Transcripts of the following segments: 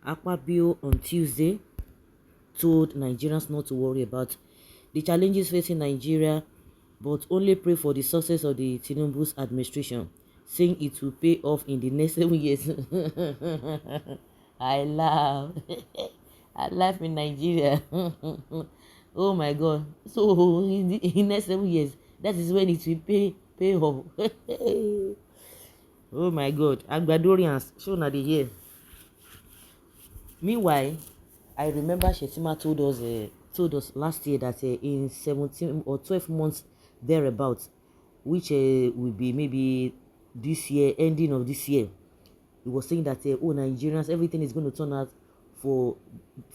Akpabio on Tuesday told Nigerians not to worry about the challenges facing Nigeria, but only pray for the success of the Tinubu's administration, saying it will pay off in the next 7 years. I laugh. I laugh in Nigeria. Oh my God. So in the next 7 years, that is when it will pay off. Oh my God. Agbadorians, show na the here. Meanwhile, I remember Shetima told us last year that in 17 or 12 months thereabouts, which will be maybe this year, ending of this year, he was saying that oh, Nigerians, everything is going to turn out for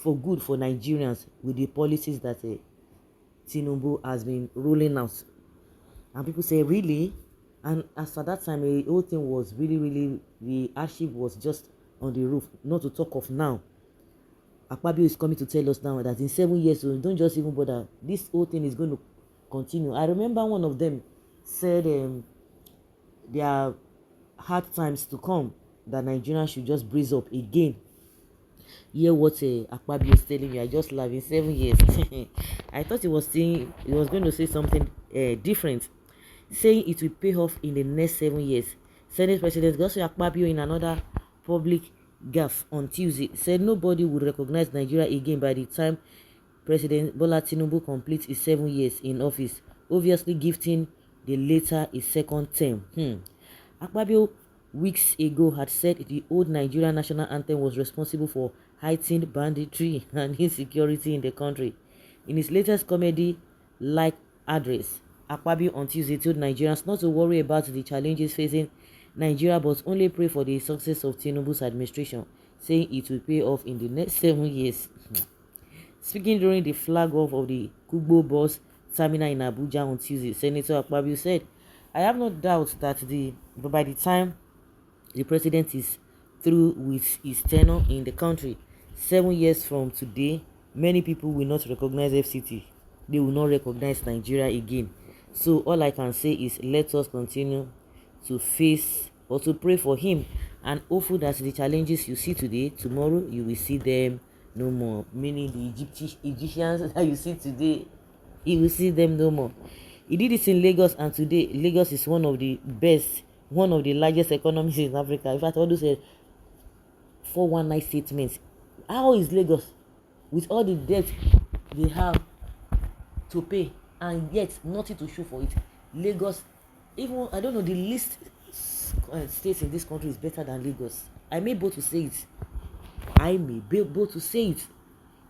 good for Nigerians with the policies that Tinubu has been rolling out. And people say, really? And as at that time, the whole thing was really, the hardship was just on the roof, not to talk of now. Akpabio is coming to tell us now that in 7 years, so don't just even bother. This whole thing is going to continue. I remember one of them said there are hard times to come, that Nigerians should just breeze up again. Hear what Akpabio is telling you. I just laugh. In 7 years. I thought he was going to say something different, saying it will pay off in the next 7 years. Senate President Godswill Akpabio, in another public gaffe on Tuesday, said nobody would recognize Nigeria again by the time President Bola Tinubu completes his 7 years in office, obviously gifting the latter a second term. Akpabio weeks ago had said the old Nigerian national anthem was responsible for heightened banditry and insecurity in the country. In his latest comedy-like address, Akpabio on Tuesday told Nigerians not to worry about the challenges facing Nigeria, but only pray for the success of Tinubu's administration, saying it will pay off in the next 7 years. Speaking during the flag-off of the Kugbo bus terminal in Abuja on Tuesday, Senator Akpabio said, I have no doubt that by the time the president is through with his tenure in the country, 7 years from today, many people will not recognize FCT. They will not recognize Nigeria again. So all I can say is let us continue to face or to pray for him, and hopeful that the challenges you see today, tomorrow you will see them no more. Meaning the Egyptians that you see today, you will see them no more. He did this in Lagos, and today Lagos is one of the best, one of the largest economies in Africa. In fact, all those 419 statements. How is Lagos, with all the debt they have to pay, and yet nothing to show for it? Lagos, even I don't know, the least states in this country is better than Lagos. I may be able to say it.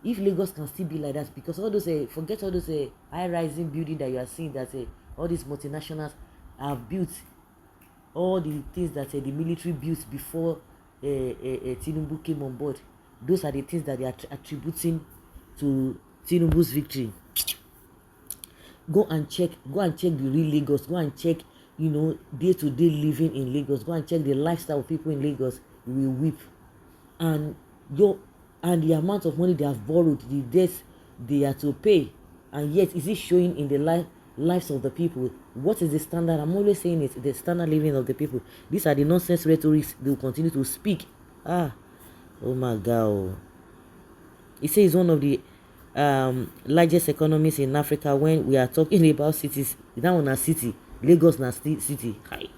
If Lagos can still be like that, because all those forget all those high-rising building that you are seeing, that all these multinationals have built, all the things that the military built before Tinubu came on board. Those are the things that they are attributing to Tinubu's victory. Go and check the real Lagos. Go and check, day-to-day living in Lagos. Go and check the lifestyle of people in Lagos. You will weep. And the amount of money they have borrowed, the debts they are to pay, and yet is it showing in the lives of the people? What is the standard? I'm always saying it, the standard living of the people. These are the nonsense rhetorics they will continue to speak. Oh my God. He says one of the largest economies in Africa. When we are talking about cities, that one a city, Lagos na city. Hi.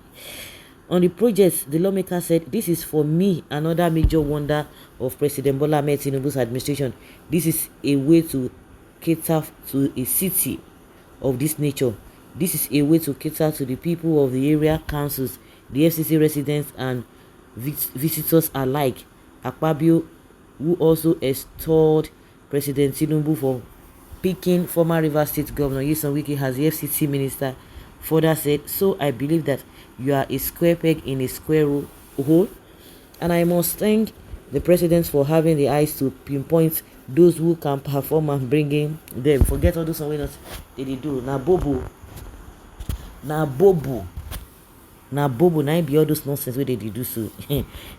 On the project, the lawmaker said, this is for me another major wonder of President Bola Ahmed Tinubu's administration. This is a way to cater to a city of this nature. This is a way to cater to the people of the area councils, the FCC residents and visitors alike. Akpabio, who also extolled President Tinubu for picking former Rivers State Governor Nyesom Wike as the FCT minister, further said, so I believe that you are a square peg in a square hole, and I must thank the president for having the eyes to pinpoint those who can perform and bringing them. Forget all those awareness they do. Na bobo, na be all those nonsense where they do so.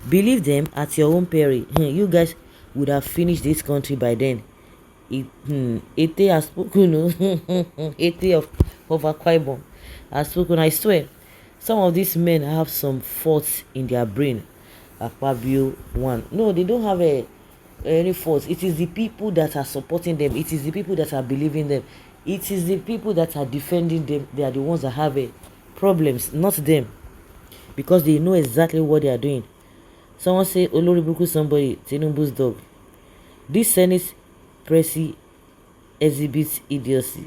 Believe them at your own peril. You guys would have finished this country by then. Ete has spoken. Ete of Akwa Ibom has spoken. I swear, some of these men have some faults in their brain. Akpabio one. No, they don't have any fault. It is the people that are supporting them. It is the people that are believing them. It is the people that are defending them. They are the ones that have problems, not them, because they know exactly what they are doing. Someone say Oloribuku somebody, Tinubu'S dog. This Senate pressy exhibits idiocy.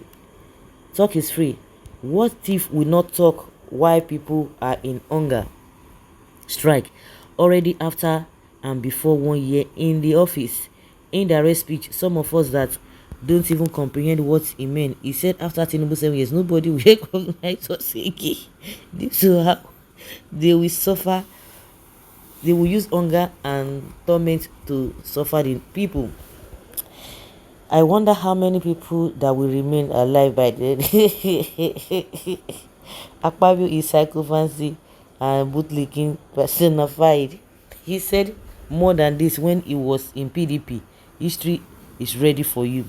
Talk is free. What thief will not talk while people are in hunger strike? Already after and before 1 year in the office. Indirect speech, some of us that don't even comprehend what he meant. He said after Tinubu 7 years, nobody will recognize us again. This is how they will suffer. They will use hunger and torment to suffer the people. I wonder how many people that will remain alive by then. Akpabio is psychophancy and bootlicking personified. He said more than this when he was in PDP. History is ready for you.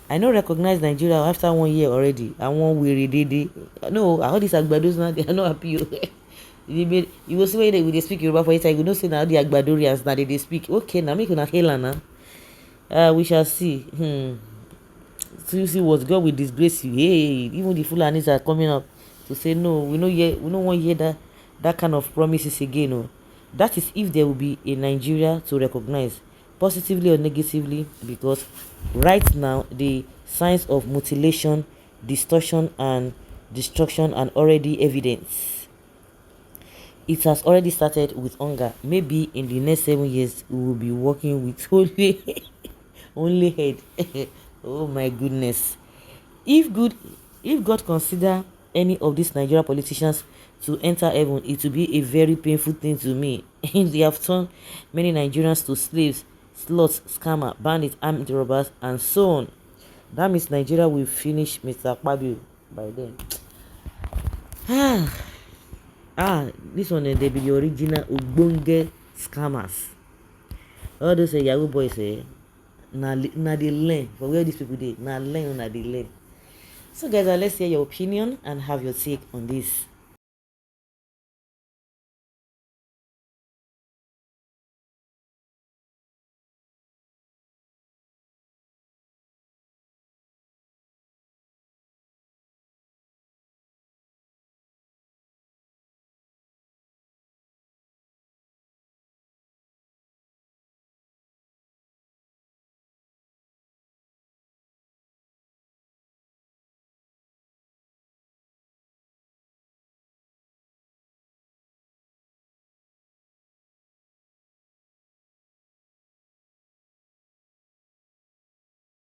I don't recognize Nigeria after 1 year already. I want weary day. No, all these agbados now, they are not happy. You will see when they speak Yoruba for it. I will not say now the agbadorians now they speak. Okay, now make una hela now. We shall see. So you see what God will disgrace you. Hey, even the Fulanis are coming up to say no. We don't want to hear that kind of promises again. No. That is if there will be a Nigeria to recognize, positively or negatively, because right now the signs of mutilation, distortion, and destruction are already evidence. It has already started with hunger. Maybe in the next 7 years we will be working with only head. Oh my goodness. If God consider any of these Nigerian politicians to enter heaven, it will be a very painful thing to me. They have turned many Nigerians to slaves, sluts, scammer, bandits, armed robbers, and so on. That means Nigeria will finish Mr. Akpabio by then. This one they be the original Ogbonge scammers. All those Yahoo boys na they learn for where these people did. Na learn, na they learn. So guys, let's hear your opinion and have your take on this.